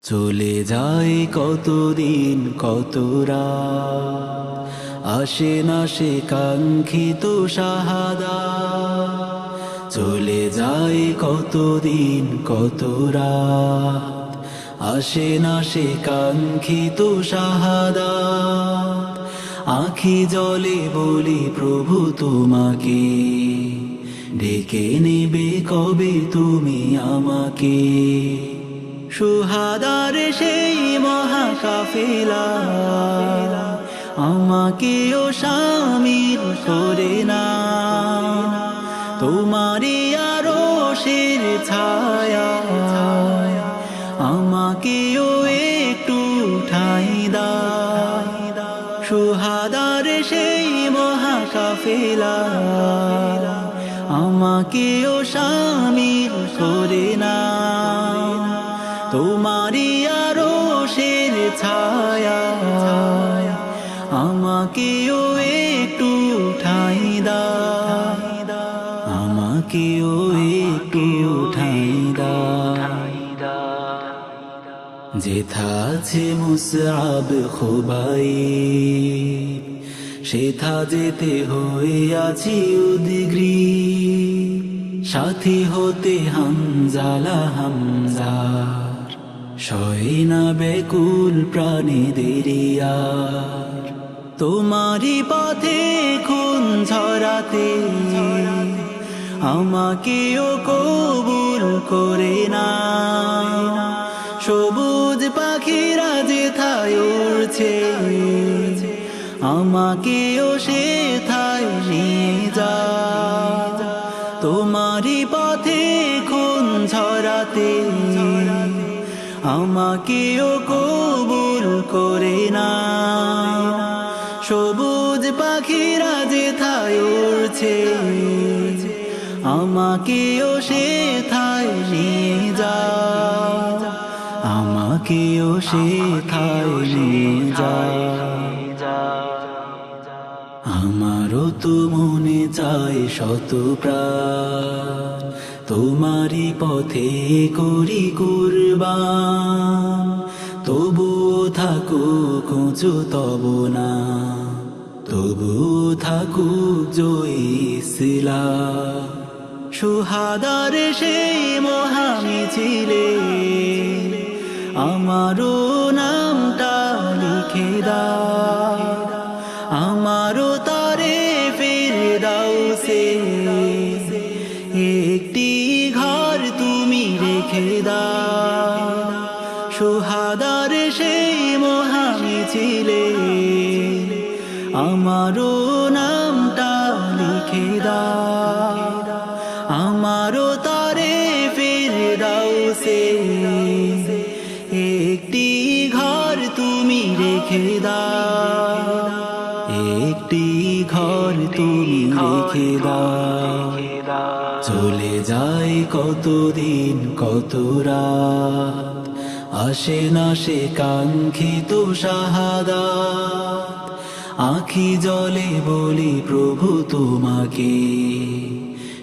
চলে যায় কতদিন কত রাত, আসে না সে কাঙ্ক্ষিত শাহাদাত। চলে যায় কতদিন কত রাত, আসে না সে কাঙ্ক্ষিত শাহাদাত। আঁখি জলে বলি প্রভু তোমাকে, ডেকে নেবে কবে তুমি আমাকে। শুহাদার সেই মহাকাফেলা আমাকেও শামিল করে না, তোমারই আরশের ছায়া আমাকেও একটু ঠাঁই দাও। শুহাদার সেই মহাকাফেলা আমাকেও শামিল করে না, তোমারই আরশের ছায়া আমাকেও একটু ঠাঁই দাও, আমাকেও একটু ঠাঁই দাও। যেথা আছে মুসআব খুবাইব, সেথা যেতে হয়ে আছি উদগ্রীব। সাথী হতে হামজালা হামজার, সয় না বেকুল প্রাণীদের আর। তোমারই পথে খুন ঝরাতে আমাকেও কবুল করে না। সবুজ পাখিরা যেথায় উড়ছে আমাকেও সেথায় নিয়ে যায়। তোমারই পথে খুন ঝরাতে আমাকেও কবুল করে না। সবুজ পাখিরা যেথায় উড়ছে আমাকেও সেথায় নিয়ে যায়, আমাকেও সেথায় নিয়ে যায়। আমারও তো মনে চায় শত প্রাণ, তোমারই পথে করি কুরবান। তবুও থাকুক উঁচু তব না, তবুও থাকুক জয় ইসলাম। শুহাদার সেই মহামিছিলে আমারও নামটা লিখে দাও, আমারও তারে ফিরদাউসে একটি ঘর তুমি রেখে দাও। শুহাদার সেই মহামিছিলে আমারও নামটা লিখে দাও, আমারও তারে ফিরদাউসে একটি ঘর তুমি রেখে দাও, একটি ঘর তুমি রেখে দাও। চলে যায় কতদিন কত রাত, আসে না সে কাঙ্ক্ষিত শাহাদাত। আঁখি জলে বলি প্রভু তোমাকে,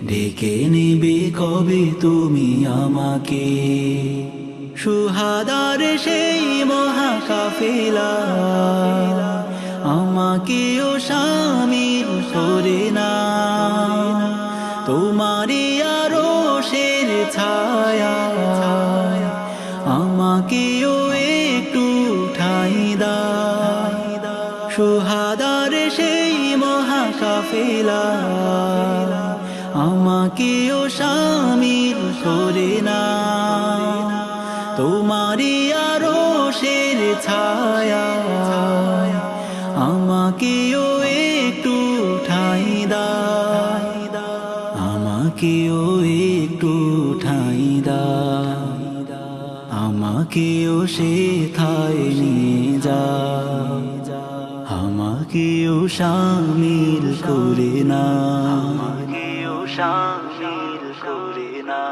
ডেকে নেবে কবে তুমি আমাকে। শুহাদার সেই মহাকাফেলা আমাকেও শামিল করে না, তোমারই আরশের ছায়া আমাকেও একটু ঠাঁই দাও। শুহাদার সেই মহাকাফেলা আমাকেও শামিল করে না, তোমারই আরশের ছায়া আমাকেও একটু ঠাঁই দাও, আমাকেও একটু ঠাঁই দাও। আমাকেও সেথায় নিয়ে যাও, আমাকেও শামিল করে না, আমাকেও শামিল করে না।